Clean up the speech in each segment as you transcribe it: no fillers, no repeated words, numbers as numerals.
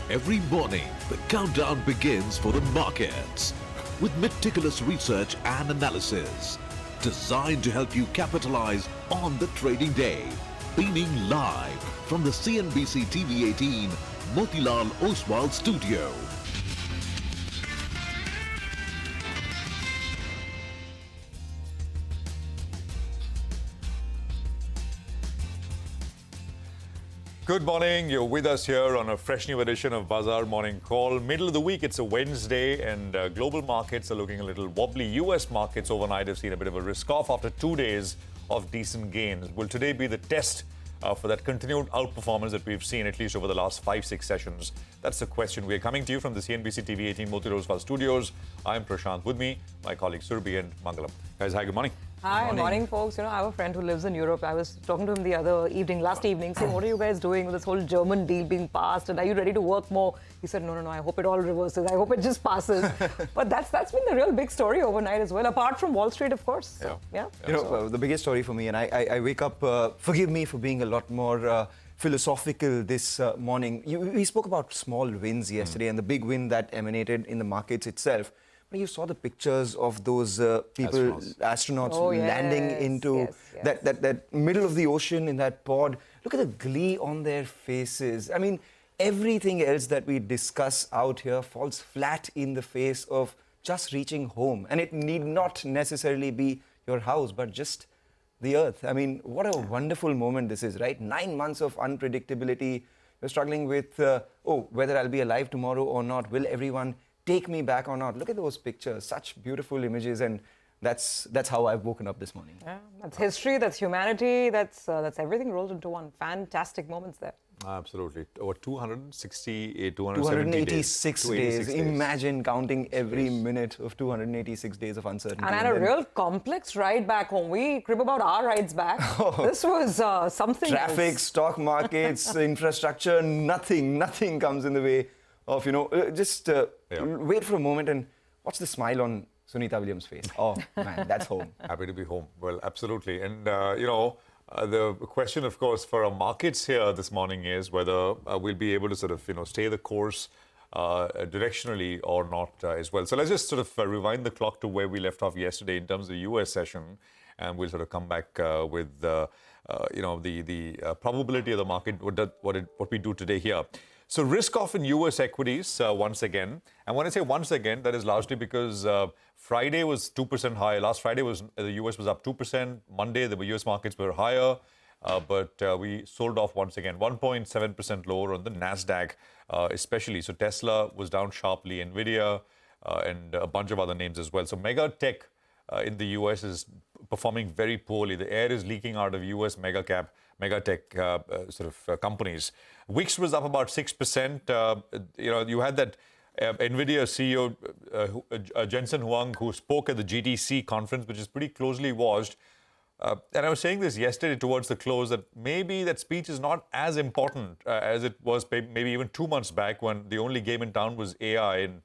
Every morning, the countdown begins for the markets with meticulous research and analysis designed to help you capitalize on the trading day. Beaming live from the CNBC TV 18 Motilal Oswal studio. Good morning. You're with us here on a fresh new edition of Bazaar Morning Call. Middle of the week, it's a Wednesday, and global markets are looking a little wobbly. U.S. markets overnight have seen a bit of a risk-off after 2 days of decent gains. Will today be the test for that continued outperformance that we've seen at least over the last 5-6 sessions? That's the question. We're coming to you from the CNBC TV 18 Motilal Oswal studios. I'm Prashant. With me, my colleagues Surabhi and Mangalam. Guys, hi, good morning. Hi, morning, folks. You know, I have a friend who lives in Europe. I was talking to him the other evening, last evening, saying, what are you guys doing with this whole German deal being passed? And are you ready to work more? He said, no, I hope it all reverses. I hope it just passes. But that's been the real big story overnight as well, apart from Wall Street, of course. Yeah. You know, the biggest story for me, and I wake up, forgive me for being a lot more philosophical this morning. We spoke about small wins yesterday and the big win that emanated in the markets itself. You saw the pictures of those astronauts landing into that middle of the ocean in that pod. Look at the glee on their faces. I mean, everything else that we discuss out here falls flat in the face of just reaching home. And it need not necessarily be your house, but just the earth. I mean, what a wonderful moment this is, right? 9 months of unpredictability. You're struggling with, whether I'll be alive tomorrow or not. Will everyone take me back or not? Look at those pictures, such beautiful images, and that's how I've woken up this morning. Yeah, that's history, that's humanity, that's everything rolled into one. Fantastic moments there. Absolutely. Over 286 days. Imagine counting every minute of 286 days of uncertainty. And a real complex ride back home. We crib about our rides back. This was something Traffic, else. Stock markets, infrastructure, nothing comes in the way of, wait for a moment and watch the smile on Sunita Williams' face. Oh, man, that's home. Happy to be home. Well, absolutely. And, the question, of course, for our markets here this morning is whether we'll be able to sort of, stay the course directionally or not as well. So let's just sort of rewind the clock to where we left off yesterday in terms of the U.S. session, and we'll sort of come back with, the probability of the market, what we do today here. So risk off in U.S. equities once again. And when I say once again, that is largely because Friday was 2% higher. Last Friday, the U.S. was up 2%. Monday, the U.S. markets were higher. But we sold off once again, 1.7% lower on the Nasdaq, especially. So Tesla was down sharply, NVIDIA, and a bunch of other names as well. So mega tech in the U.S. is performing very poorly. The air is leaking out of U.S. mega tech companies. Wix was up about 6%. You had that NVIDIA CEO, Jensen Huang, who spoke at the GTC conference, which is pretty closely watched. And I was saying this yesterday towards the close, that maybe that speech is not as important as it was maybe even 2 months back, when the only game in town was AI and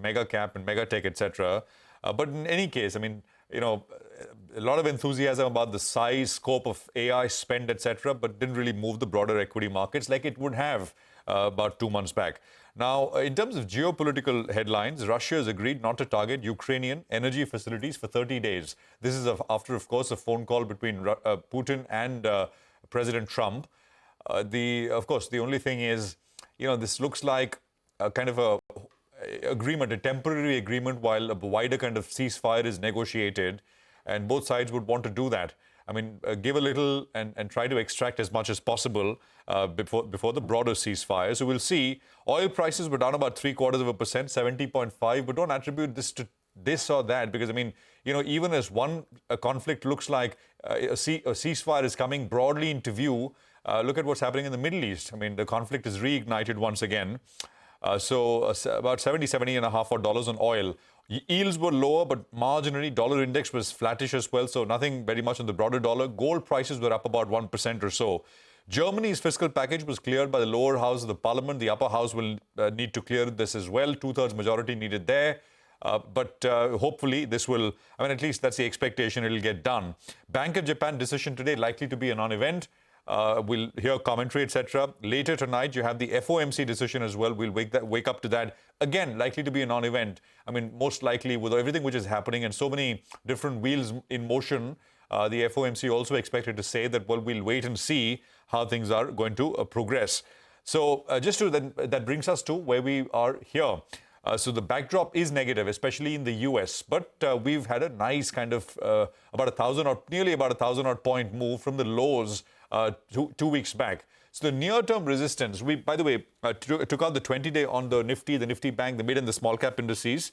mega cap and mega tech, etc. But in any case, I mean, a lot of enthusiasm about the size, scope of AI spend, etc., but didn't really move the broader equity markets like it would have about 2 months back. Now, in terms of geopolitical headlines, Russia has agreed not to target Ukrainian energy facilities for 30 days. This is after, of course, a phone call between Putin and President Trump. Of course, the only thing is, this looks like a kind of a temporary agreement, while a wider kind of ceasefire is negotiated, and both sides would want to do that. I mean, give a little and try to extract as much as possible before the broader ceasefire. So we'll see. Oil prices were down about 0.75%, 70.5, but don't attribute this to this or that, because, I mean, even as one conflict looks like a ceasefire is coming broadly into view, look at what's happening in the Middle East. I mean, the conflict is reignited once again. So about $70.5 on oil. Yields were lower, but marginally. Dollar index was flattish as well, so nothing very much on the broader dollar. Gold prices were up about 1% or so. Germany's fiscal package was cleared by the lower house of the parliament. The upper house will need to clear this as well. 2/3 majority needed there. But hopefully this will, at least that's the expectation, it'll get done. Bank of Japan decision today likely to be a non-event. We'll hear commentary, etc. Later tonight, you have the FOMC decision as well. We'll wake up to that. Again, likely to be a non-event. I mean, most likely with everything which is happening and so many different wheels in motion, the FOMC also expected to say that, well, we'll wait and see how things are going to progress. So that brings us to where we are here. So the backdrop is negative, especially in the US. But we've had a nice kind of about 1,000 or nearly about 1,000 odd point move from the lows 2 weeks back. So the near-term resistance, we, by the way, took out the 20-day on the Nifty Bank, the mid and the small cap indices.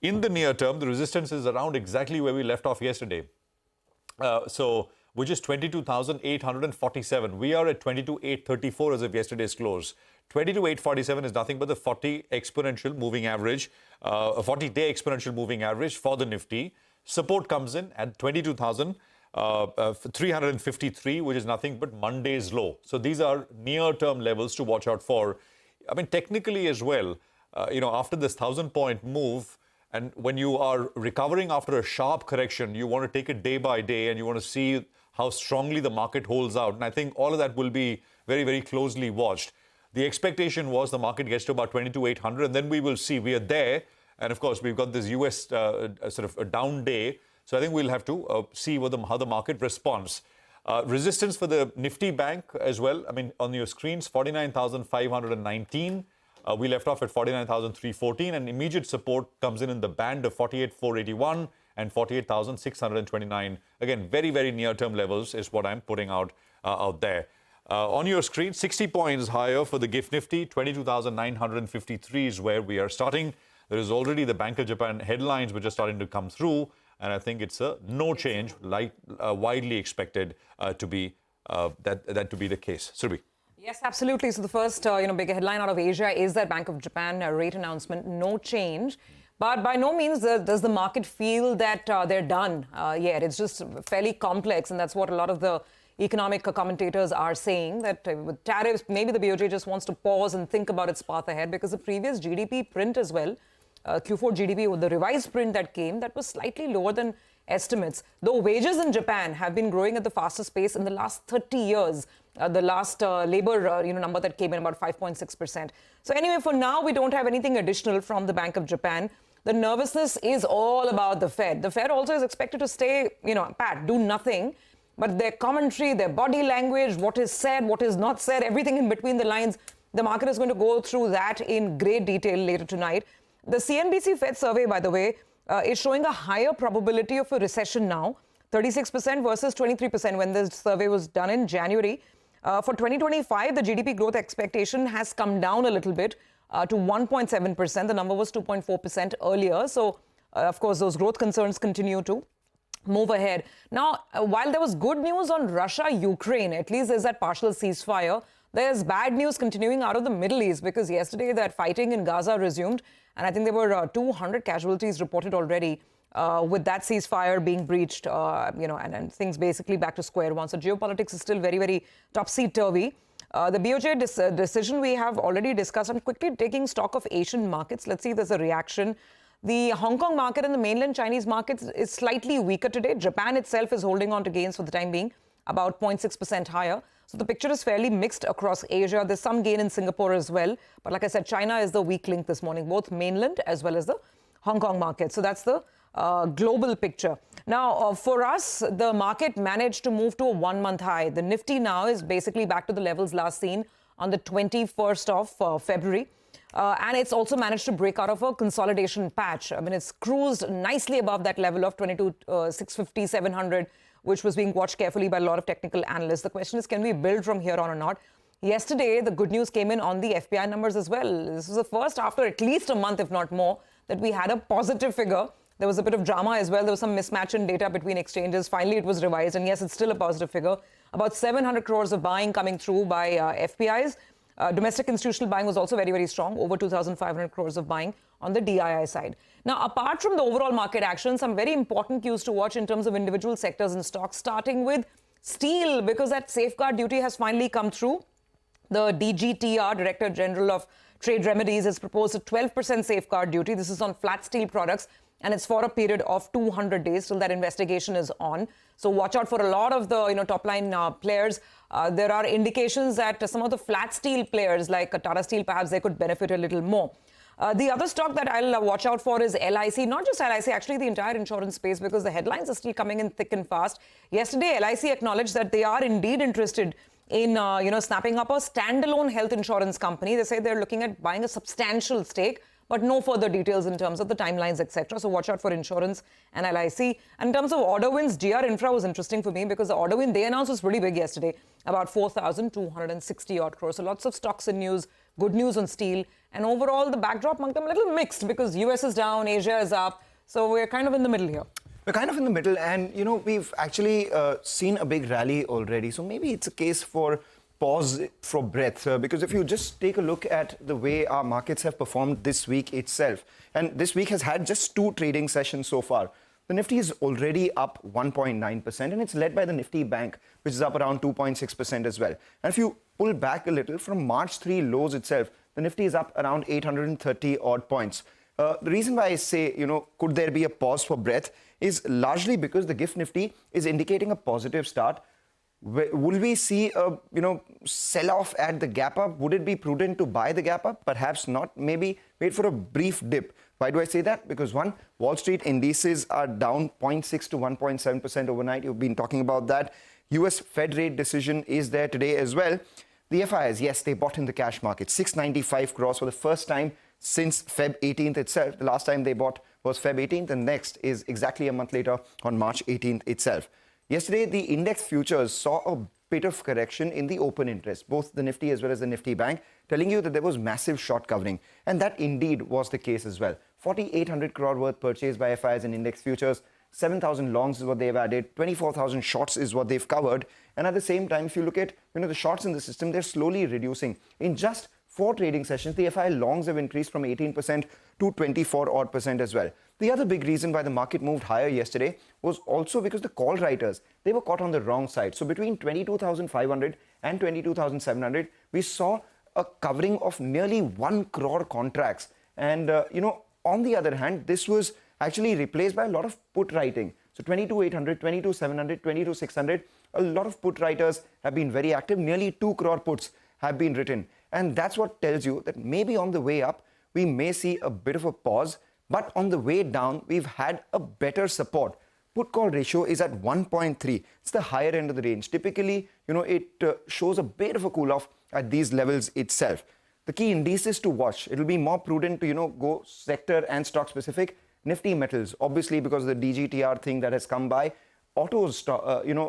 In the near term, the resistance is around exactly where we left off yesterday. Which is 22,847. We are at 22,834 as of yesterday's close. 22,847 is nothing but the 40 exponential moving average, a 40-day exponential moving average for the Nifty. Support comes in at 22,353, which is nothing but Monday's low. So these are near-term levels to watch out for. I mean, technically as well, after this 1,000-point move, and when you are recovering after a sharp correction, you want to take it day by day and you want to see how strongly the market holds out. And I think all of that will be very, very closely watched. The expectation was the market gets to about 22,800, and then we will see. We are there. And of course, we've got this US sort of a down day. So I think we'll have to see how the market responds. Resistance for the Nifty Bank as well. I mean, on your screens, 49,519. We left off at 49,314, and immediate support comes in the band of 48,481 and 48,629. Again, very, very near-term levels is what I'm putting out there. On your screen, 60 points higher for the GIFT Nifty, 22,953 is where we are starting. There is already the Bank of Japan headlines which are starting to come through, and I think it's a no change, like widely expected to be that to be the case. Surbhi. Yes, absolutely. So the first, big headline out of Asia is that Bank of Japan rate announcement, no change. But by no means does the market feel that they're done yet. It's just fairly complex, and that's what a lot of the economic commentators are saying, that with tariffs, maybe the BOJ just wants to pause and think about its path ahead, because the previous GDP print as well, Q4 GDP, with the revised print that came, that was slightly lower than estimates. Though wages in Japan have been growing at the fastest pace in the last 30 years. The last labor number that came in about 5.6%. So anyway, for now, we don't have anything additional from the Bank of Japan. The nervousness is all about the Fed. The Fed also is expected to stay, pat, do nothing. But their commentary, their body language, what is said, what is not said, everything in between the lines, the market is going to go through that in great detail later tonight. The CNBC Fed survey, by the way, is showing a higher probability of a recession now, 36% versus 23% when this survey was done in January. For 2025, the GDP growth expectation has come down a little bit to 1.7%. The number was 2.4% earlier. So, of course, those growth concerns continue to move ahead. Now, while there was good news on Russia-Ukraine, at least there's that partial ceasefire, there's bad news continuing out of the Middle East, because yesterday that fighting in Gaza resumed, and I think there were 200 casualties reported already with that ceasefire being breached, and things basically back to square one. So geopolitics is still very, very topsy-turvy. The BOJ decision we have already discussed. I'm quickly taking stock of Asian markets. Let's see if there's a reaction. The Hong Kong market and the mainland Chinese markets is slightly weaker today. Japan itself is holding on to gains for the time being, about 0.6% higher. So the picture is fairly mixed across Asia. There's some gain in Singapore as well. But like I said, China is the weak link this morning, both mainland as well as the Hong Kong market. So that's the global picture. Now, for us, the market managed to move to a one-month high. The Nifty now is basically back to the levels last seen on the 21st of February. And it's also managed to break out of a consolidation patch. I mean, it's cruised nicely above that level of 22,650, 700, which was being watched carefully by a lot of technical analysts. The question is, can we build from here on or not? Yesterday, the good news came in on the FPI numbers as well. This was the first after at least a month, if not more, that we had a positive figure. There was a bit of drama as well. There was some mismatch in data between exchanges. Finally, it was revised. And yes, it's still a positive figure. About 700 crores of buying coming through by FPIs. Domestic institutional buying was also very, very strong, over 2,500 crores of buying on the DII side. Now, apart from the overall market action, some very important cues to watch in terms of individual sectors and stocks, starting with steel, because that safeguard duty has finally come through. The DGTR, Director General of Trade Remedies, has proposed a 12% safeguard duty. This is on flat steel products. and it's for a period of 200 days till that investigation is on. So watch out for a lot of the top line players. There are indications that some of the flat steel players like Tata Steel, perhaps they could benefit a little more. The other stock that I'll watch out for is LIC, not just LIC, actually the entire insurance space, because the headlines are still coming in thick and fast. Yesterday, LIC acknowledged that they are indeed interested in snapping up a standalone health insurance company. They say they're looking at buying a substantial stake, but no further details in terms of the timelines, etc. So watch out for insurance and LIC. And in terms of order wins, GR Infra was interesting for me because the order win they announced was pretty big yesterday, about 4,260 odd crores. So lots of stocks in news, good news on steel. And overall, the backdrop, Mankam, a little mixed because US is down, Asia is up. So we're kind of in the middle here. We're kind of in the middle, and we've actually seen a big rally already. So maybe it's a case for pause for breath, because if you just take a look at the way our markets have performed this week itself, and this week has had just 2 trading sessions so far. The Nifty is already up 1.9%, and it's led by the Nifty Bank, which is up around 2.6% as well. And if you pull back a little from March 3 lows itself, the Nifty is up around 830 odd points. The reason why I say, could there be a pause for breath is largely because the GIFT Nifty is indicating a positive start. Will we see a sell-off at the gap up? Would it be prudent to buy the gap up? Perhaps not. Maybe wait for a brief dip. Why do I say that? Because one, Wall Street indices are down 0.6 to 1.7% overnight. You've been talking about that. US Fed rate decision is there today as well. The FIs, yes, they bought in the cash market. 695 crores for the first time since Feb 18th itself. The last time they bought was Feb 18th, and next is exactly a month later on March 18th itself. Yesterday, the index futures saw a bit of correction in the open interest, both the Nifty as well as the Nifty Bank, telling you that there was massive short covering. And that indeed was the case as well. 4,800 crore worth purchased by FIs in index futures. 7,000 longs is what they've added. 24,000 shorts is what they've covered. And at the same time, if you look at the shorts in the system, they're slowly reducing. In just 4 trading sessions, the FI longs have increased from 18% to 24 odd percent as well. The other big reason why the market moved higher yesterday was also because the call writers, they were caught on the wrong side. So between 22,500 and 22,700, we saw a covering of nearly 1 crore contracts. And, on the other hand, this was actually replaced by a lot of put writing. So 22,800, 22,700, 22,600, a lot of put writers have been very active. Nearly 2 crore puts have been written. And that's what tells you that maybe on the way up, we may see a bit of a pause. But on the way down, we've had a better support. Put-call ratio is at 1.3. It's the higher end of the range. Typically, it shows a bit of a cool-off at these levels itself. The key indices to watch, it'll be more prudent to, go sector and stock-specific. Nifty metals, obviously because of the DGTR thing that has come by. Autos,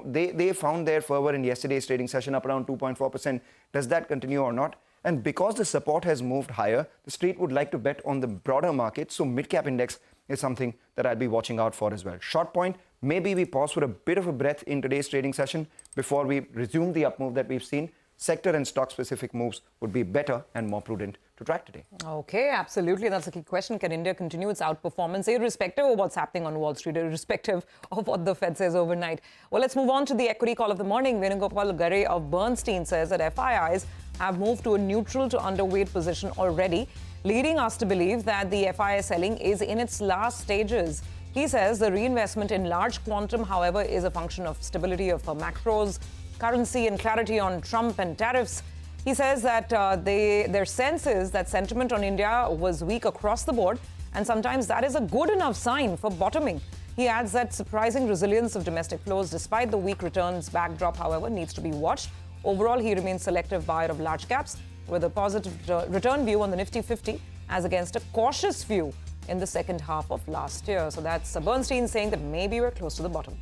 they found their fervor in yesterday's trading session up around 2.4%. Does that continue or not? And because the support has moved higher, the street would like to bet on the broader market. So mid-cap index is something that I'll be watching out for as well. Short point, maybe we pause for a bit of a breath in today's trading session before we resume the up move that we've seen. Sector and stock-specific moves would be better and more prudent to track today. Okay, absolutely. That's a key question. Can India continue its outperformance, irrespective of what's happening on Wall Street, irrespective of what the Fed says overnight? Well, let's move on to the equity call of the morning. Venugopal Gare of Bernstein says that FIIs have moved to a neutral to underweight position already, leading us to believe that the FII selling is in its last stages. He says the reinvestment in large quantum, however, is a function of stability of macros, currency and clarity on Trump and tariffs. He says that their sense is that sentiment on India was weak across the board, and sometimes that is a good enough sign for bottoming. He adds that surprising resilience of domestic flows despite the weak returns backdrop, however, needs to be watched. Overall, he remains selective buyer of large caps with a positive return view on the Nifty 50 as against a cautious view in the second half of last year. So that's Bernstein saying that maybe we're close to the bottom.